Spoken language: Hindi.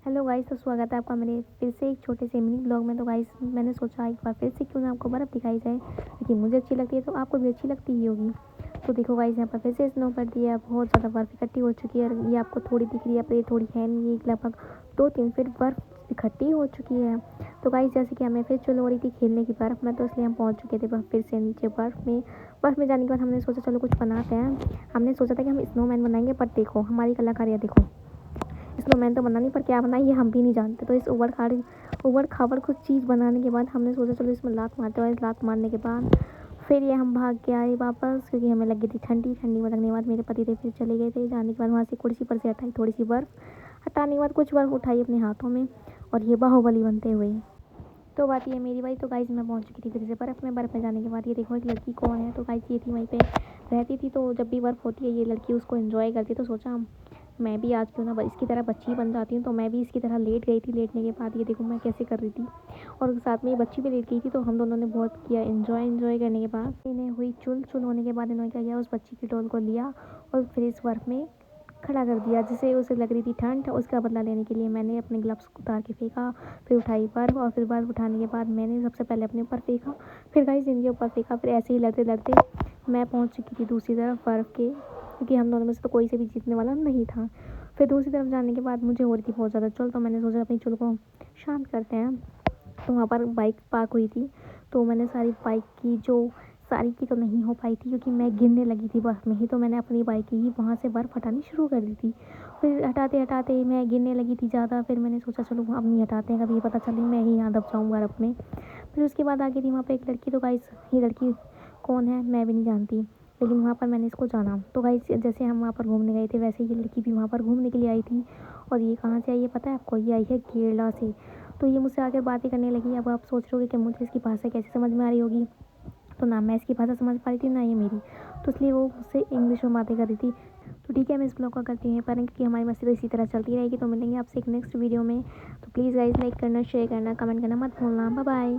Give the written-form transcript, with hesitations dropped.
हेलो गाइस, तो स्वागत है आपका मेरे फिर से एक छोटे से मिनी ब्लॉग में। तो गाइस मैंने सोचा एक बार फिर से क्यों ना आपको बर्फ़ दिखाई जाए, क्योंकि मुझे अच्छी लगती है तो आपको भी अच्छी लगती ही होगी। तो देखो गाइस, यहाँ पर फिर से स्नो पड़ती है। बहुत ज़्यादा बर्फ़ इकट्ठी हो चुकी है और ये आपको थोड़ी दिख रही है पर ये थोड़ी है नहीं, ये लगभग 2-3 फीट बर्फ़ इकट्ठी हो चुकी है। तो गाइस जैसे कि हमें फिर चलो हो रही थी खेलने की बर्फ़ में, तो इसलिए हम पहुँच चुके थे फिर से नीचे बर्फ़ में जाने के बाद हमने सोचा चलो कुछ बनाते हैं। हमने सोचा था कि हम स्नोमैन बनाएंगे, पर देखो हमारी कलाकारियाँ देखो, स्नोमैन तो बना नहीं, पर क्या बनाई ये हम भी नहीं जानते। तो इस उबड़ खाबड़ कुछ चीज़ बनाने के बाद हमने सोचा चलो इसमें लात मारते हैं। और इस लात मारने के बाद फिर ये हम भाग के आए वापस, क्योंकि हमें लगी थी ठंडी ठंडी। में लगने के बाद मेरे पति थे फिर चले गए थे। जाने के बाद वहाँ से कुर्सी पर से हटाई थोड़ी सी बर्फ़, हटाने के बाद कुछ बर्फ़ उठाई अपने हाथों में और ये बाहुबली बनते हुए। तो बात ये मेरी भाई, तो गाइस मैं पहुंच चुकी थी फिर से बर्फ़ में जाने के बाद ये देखो एक लड़की कौन है। तो गाइस ये थी वहीं पे रहती थी, तो जब भी बर्फ़ होती है ये लड़की उसको एंजॉय करती है। तो सोचा मैं भी आज क्यों ना इसकी तरह बच्ची बन जाती हूँ। तो मैं भी इसकी तरह लेट गई थी। लेटने के बाद ये देखो मैं कैसे कर रही थी, और साथ में ये बच्ची भी लेट गई थी। तो हम दोनों ने बहुत किया एंजॉय करने के बाद इन्हें हुई चुल चुल होने के बाद इन्होंने क्या किया, उस बच्ची की डॉल को लिया और फिर इस बर्फ़ में खड़ा कर दिया। जिसे उसे लग रही थी ठंड, उसका बदला लेने के लिए मैंने अपने ग्लव्स उतार के फेंका। फिर उठाई बर्फ़ और फिर बर्फ़ उठाने के बाद मैंने सबसे पहले अपने ऊपर फेंका, फिर गाइस इनके ऊपर फेंका। फिर ऐसे ही लड़ते लड़ते मैं पहुंच चुकी थी दूसरी तरफ बर्फ़ के, क्योंकि हम दोनों में से तो कोई से भी जीतने वाला नहीं था। फिर दूसरी तरफ जाने के बाद मुझे हो रही थी बहुत ज़्यादा चुल, तो मैंने सोचा अपनी चुल को शांत करते हैं। तो वहाँ पर बाइक पार्क हुई थी, तो मैंने सारी बाइक की जो सारी की तो नहीं हो पाई थी, क्योंकि मैं गिरने लगी थी बर्फ़ में ही। तो मैंने अपनी बाइक की ही वहाँ से बर्फ़ हटानी शुरू कर दी थी। फिर हटाते हटाते मैं गिरने लगी थी ज़्यादा। फिर मैंने सोचा चलो अब नहीं हटाते हैं, कभी पता चले मैं ही यहाँ दब जाऊँ बर्फ़ में। फिर उसके बाद आगे थी वहाँ पे एक लड़की। तो गाइस ये लड़की कौन है मैं भी नहीं जानती, लेकिन वहाँ पर मैंने इसको जाना। तो गाइस जैसे हम वहाँ पर घूमने गए थे, वैसे ही ये लड़की भी वहाँ पर घूमने के लिए आई थी। और ये कहाँ से आई है पता है आपको, ये आई है केरला से। तो ये मुझसे आकर बातें करने लगी। अब आप सोच रहे होगे कि मुझे इसकी भाषा कैसे समझ में आ रही होगी। तो ना मैं इसकी भाषा समझ पा रही थी ना ये मेरी, तो इसलिए वो मुझसे इंग्लिश में बातें कर रही थी। तो ठीक है, मैं इस ब्लॉग को करती हूँ पर, क्योंकि हमारी मस्ती तो इसी तरह चलती रहेगी। तो मिलेंगे आपसे एक नेक्स्ट वीडियो में। तो प्लीज़ गाइस लाइक करना, शेयर करना, कमेंट करना मत भूलना। Bye bye.